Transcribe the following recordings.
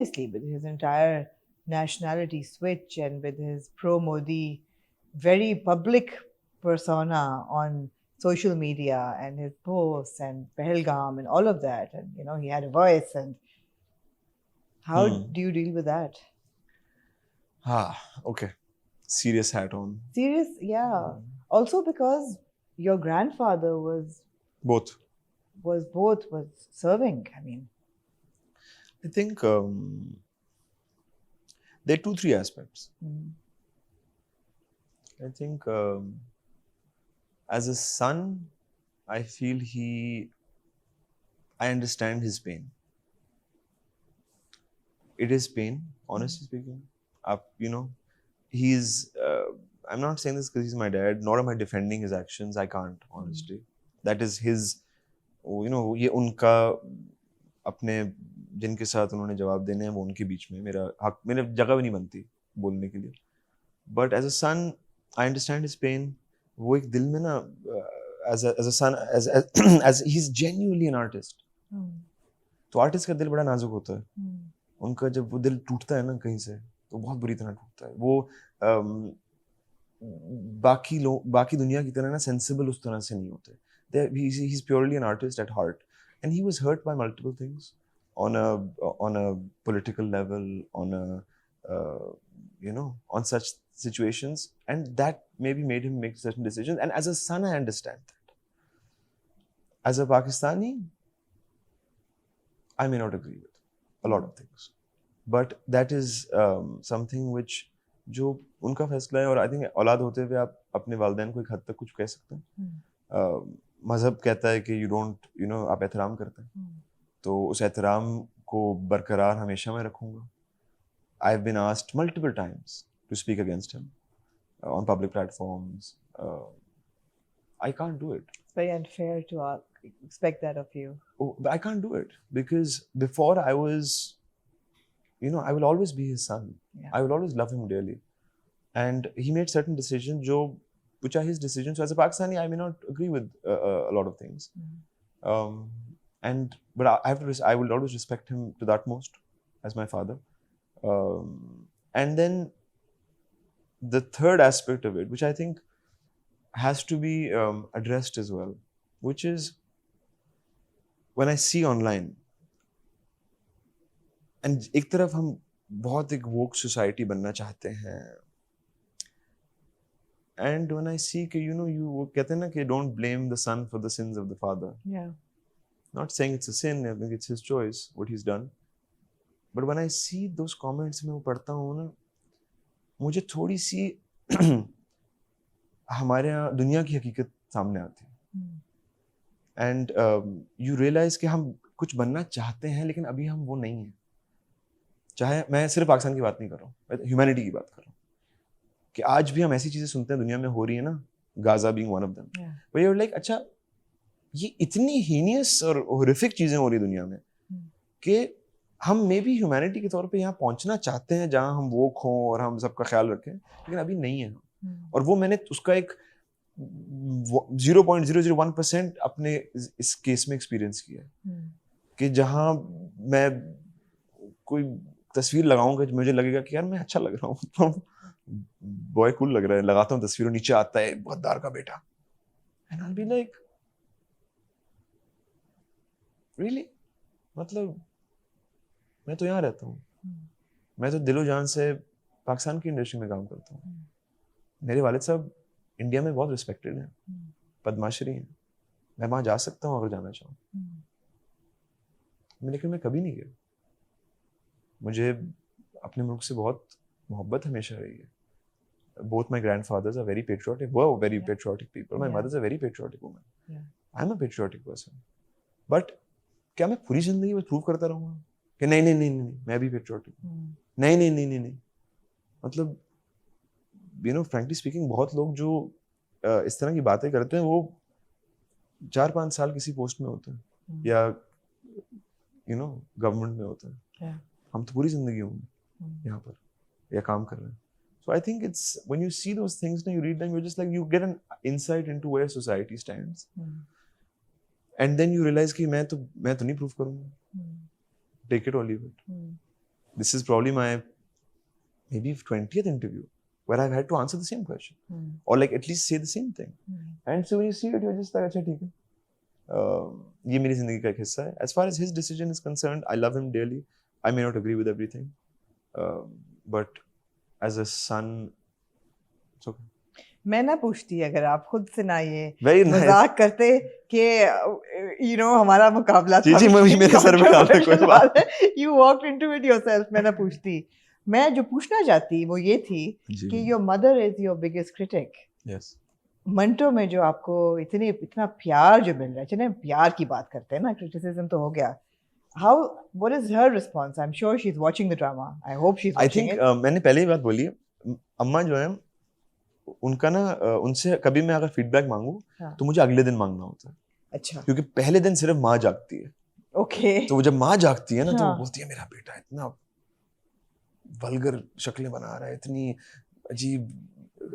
Obviously, with his entire nationality switch and with his pro Modi, very public persona on social media and his posts and Pahalgam and all of that. And, he had a voice. And how Hmm. do you deal with that? Okay. Serious hat on. Serious? Yeah. Also because your grandfather Both. was serving. I mean, I think there are two, three aspects. mm, I think as a son, I feel I understand his pain. It is pain, honestly speaking. He's. I'm not saying this because he's my dad, nor am I defending his actions. I can't, honestly. That is his. ये उनका अपने जिनके साथ उन्होंने जवाब देने हैं वो उनके बीच में मेरे जगह भी नहीं बनती बोलने के लिए. But as a son, I understand his pain. वो एक दिल में ना as a son as he's genuinely an artist. तो आर्टिस्ट का दिल बड़ा नाजुक होता है. उनका जब वो दिल टूटता है ना कहीं से तो बहुत बुरी तरह टूटता है. वो बाकी दुनिया की तरह ना सेंसिबल उस तरह से नहीं होते. He's purely an artist at heart, and he was hurt by multiple things on a political level, on such situations, and that maybe made him make certain decisions. And as a son, I understand that. As a Pakistani, I may not agree with a lot of things, but that is something which जो उनका फैसला है. और I think औलाद होते हुए आप अपने वालिदैन को एक हद तक कुछ कह सकते हैं. मजहब कहता है कि आप एहतराम करते हैं, तो उस एहतराम को बरकरार हमेशा मैं रखूंगा. I've been asked multiple times to speak against him on public platforms. I can't do it. it's very unfair to expect that of you. But I can't do it because before I was, I will always be his son. Yeah. I will always love him dearly. And he made certain decisions which are his decisions. So as a Pakistani, I may not agree with a lot of things. But I will always respect him to the utmost as my father. And then the third aspect of it, which I think has to be addressed as well, which is when I see online, and एक तरफ हम बहुत एक woke society बनना चाहते हैं, and when I see कि you कहते हैं ना कि don't blame the son for the sins of the father. Yeah. Not saying it's a sin, I think it's his choice what he's done. But when I see those comments मैं वो पढ़ता हूँ ना, मुझे थोड़ी सी हमारे यहाँ दुनिया की हकीकत सामने आती है. एंड यू रियलाइज कि हम कुछ बनना चाहते हैं लेकिन अभी हम वो नहीं हैं. चाहे मैं सिर्फ पाकिस्तान की बात नहीं कर रहा हूँ, मैं ह्यूमैनिटी की बात कर रहा हूँ कि आज भी हम ऐसी चीजें सुनते हैं दुनिया में हो रही है ना, Gaza being one of them. But you are like अच्छा ये इतनी हीनियस और हॉरिफिक चीजें हो रही दुनिया में कि हम मे भी ह्यूमैनिटी के तौर पे यहाँ पहुंचना चाहते हैं जहाँ हम वोक हों और हम सबका ख्याल रखें, लेकिन अभी नहीं है. और वो मैंने उसका एक 0.001% अपने इस केस में एक्सपीरियंस किया है कि जहाँ मैं कोई तस्वीर लगाऊंगा मुझे लगेगा कि यार मैं अच्छा लग रहा हूँ, बॉय कूल लग रहा है, लगाता हूँ तस्वीर, नीचे आता है गद्दार का बेटा, and I will be like really, मतलब मैं तो यहाँ रहता हूँ, मैं तो दिलो जान से पाकिस्तान की इंडस्ट्री में काम करता हूँ. मेरे वालिद साहब इंडिया में बहुत रिस्पेक्टेड हैं, पद्माश्री हैं, मैं वहाँ जा सकता हूँ अगर जाना चाहूँ, लेकिन मैं कभी नहीं गया. मुझे अपने मुल्क से बहुत मोहब्बत हमेशा रही है. Both my grandfathers are very patriotic, were very patriotic people. My mother's a very patriotic woman. I'm a patriotic person. But क्या मैं पूरी जिंदगी में प्रूव करता रहूँगा कि नहीं नहीं नहीं नहीं मैं भी पेट्रियोटिक हूँ, नहीं नहीं नहीं नहीं नहीं. मतलब frankly speaking बहुत लोग जो इस तरह की बातें करते हैं वो 4-5 साल किसी पोस्ट में होते हैं या गवर्नमेंट में होते हैं. हम तो पूरी जिंदगी होंगे यहाँ पर या काम कर रहे हैं. So I think it's when you see those things, you read them, you're just like you get an insight into where society stands, and then you realize कि मैं तो नहीं prove करूँगा, take it or leave it. this is probably my maybe 20th interview where I've had to answer the same question or like at least say the same thing. And so when you see it, you're just like, अच्छा ठीक है, ये मेरी जिंदगी का एक हिस्सा है. As far as his decision is concerned, I love him dearly. I may not agree with everything, but as a son, it's okay. मैं ना पूछती अगर आप खुद से ना ये Very nice. मजाक करते कि हमारा मुकाबला जी, मेरे सर पे डाल दे, कोई बात you walked into it yourself. मैं ना पूछती, मैं जो पूछना चाहती वो ये थी कि your mother is your biggest critic. Yes. Manto में जो आपको इतना प्यार जो मिल रहा है, चलिए प्यार की बात करते हैं ना, क्रिटिसिज्म तो हो गया. How, what is her response? I'm sure she's watching the drama. I hope she's watching it. मैंने पहले ही बात बोली है, अम्मा जो है उनका ना, उनसे कभी मैं अगर फीडबैक मांगू तो मुझे अगले दिन मांगना होता है. अच्छा. क्योंकि पहले दिन सिर्फ माँ जागती है. ओके. तो वो जब माँ जागती है ना तो वो बोलती है मेरा बेटा इतना वल्गर शक्लें बना रहा है, इतनी अजीब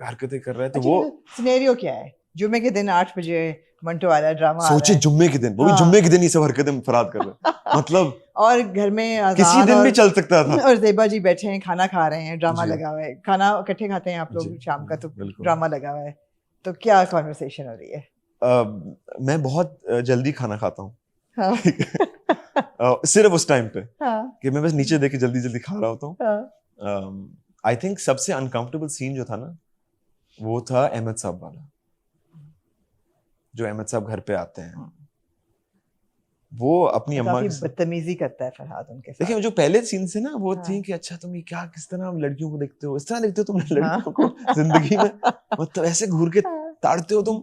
हरकतें कर रहा है. तो वो सिनेरियो क्या है? जुम्मे के दिन 8 बजे मंटो वाला ड्रामा सोचे, जुम्मे के दिन, वो भी जुम्मे के दिन ये सब हरकतें फराद कर रहे हैं. मतलब और घर में अज़ान किसी दिन भी चल सकता था. और ज़ेबा जी बैठे हैं, खाना खा रहे हैं, ड्रामा लगा हुआ है. खाना इकट्ठे खाते हैं आप लोग शाम का, तो ड्रामा लगा हुआ है. तो क्या कॉन्वर्सेशन हो रही है? मैं बहुत जल्दी खाना खाता हूँ. सिर्फ उस टाइम पे कि मैं बस नीचे देख के जल्दी जल्दी खा रहा होता हूँ. आई थिंक सबसे अनकंफर्टेबल सीन जो था ना, वो था अहमद साहब वाला. जो अहमद साहब घर पे आते हैं, वो अपनी अम्मा काफी बदतमीजी करता है फरहाद उनके साथ. देखिए जो पहले सीन से ना वो थी कि अच्छा तुम ये क्या, किस तरह लड़कियों को देखते हो, इस तरह देखते हो तुम लड़कियों को जिंदगी में, मतलब ऐसे घूर के ताड़ते हो तुम.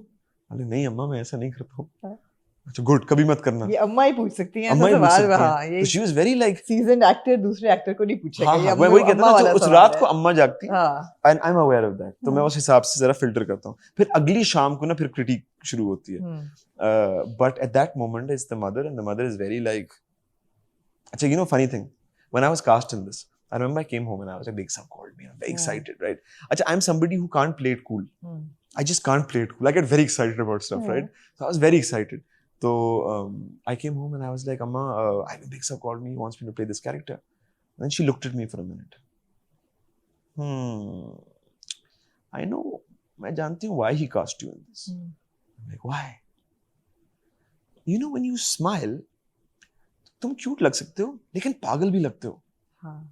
अरे नहीं अम्मा, मैं ऐसा नहीं करता हूँ. अच्छा गुड, कभी मत करना. ये अम्मा ही पूछ सकती हैं. अम्मा ही पूछ सकती हैं. तो she was very like, seasoned actor दूसरे एक्टर को नहीं पूछेगा. ये मैं वही कहता हूं, उस रात को अम्मा जागती, and I am aware of that. तो मैं उस हिसाब से जरा फिल्टर करता हूं. फिर अगली शाम को ना फिर क्रिटिक शुरू होती है. But at that moment is the mother, and the mother is very like, अच्छा you know funny thing, when I was cast in this, I remember I came home and I was like, Big Sam called me. I'm very excited, right? Achha, I'm somebody who can't play it cool. I just can't play it cool. I get very excited about stuff, right? So I was very excited. So I came home and I was like, Amma, I think Big Sam called me. He wants me to play this character. And then she looked at me for a minute. I know. I जानती हूँ why he cast you in this. I'm like, why? You know, when you smile, तुम cute लग सकते हो, लेकिन पागल भी लगते हो.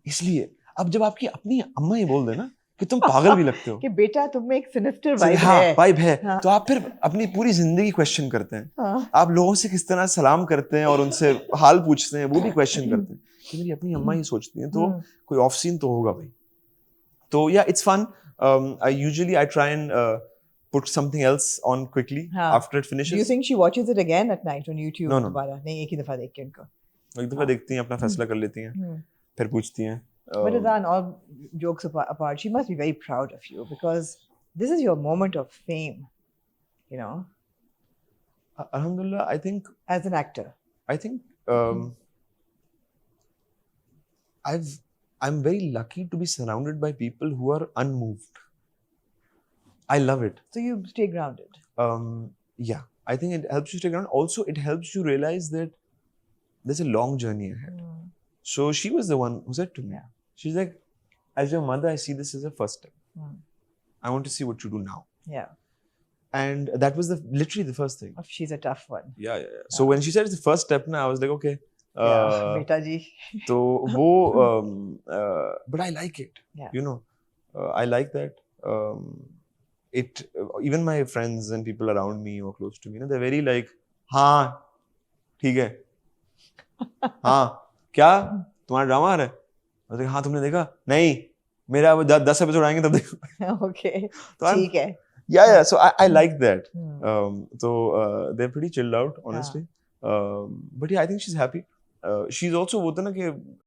इसलिए अब जब आपकी अपनी अम्मा ही बोल देना कि तुम पागल भी लगते हो, कि बेटा तुम में एक सिनिस्टर वाइब है, तो आप फिर अपनी पूरी जिंदगी क्वेश्चन करते हैं. आप लोगों से किस तरह सलाम करते हैं और उनसे हाल पूछते हैं, वो भी क्वेश्चन करते हैं कि मेरी अपनी अम्मा ही सोचती हैं, तो कोई ऑफ सीन तो होगा भाई. तो या it's fun. I try and put something else on quickly after it finishes. Do you think she watches it again at night on YouTube? No. नहीं, एक ही दफा देख के उनको, एक दफा देखती हैं, अपना फैसला कर लेती हैं, फिर पूछती हैं. But Azan, all jokes apart, she must be very proud of you because this is your moment of fame, you know. Alhamdulillah, I think as an actor, I think I'm very lucky to be surrounded by people who are unmoved. I love it. So you stay grounded. Yeah, I think it helps you stay grounded. Also, it helps you realize that there's a long journey ahead. So she was the one who said to me, she's like, as your mother, I see this as a first step. I want to see what you do now. Yeah. And that was literally the first thing. She's a tough one. Yeah. So when she said it's the first step, I was like, okay. Beta ji. So wo, but I like it. Yeah. You know, I like that. It even my friends and people around me or close to me, they're very like, हाँ, ठीक है. हाँ, क्या तुम्हारा drama आ रहा है? मैं हाँ, तुमने देखा? नहीं, मेरा वो 10 एपिसोड आएंगे तब देखो. Okay, ठीक है. Yeah. So I like that. So they're pretty chilled out, honestly. But yeah, I think she's happy. She's also वो था ना कि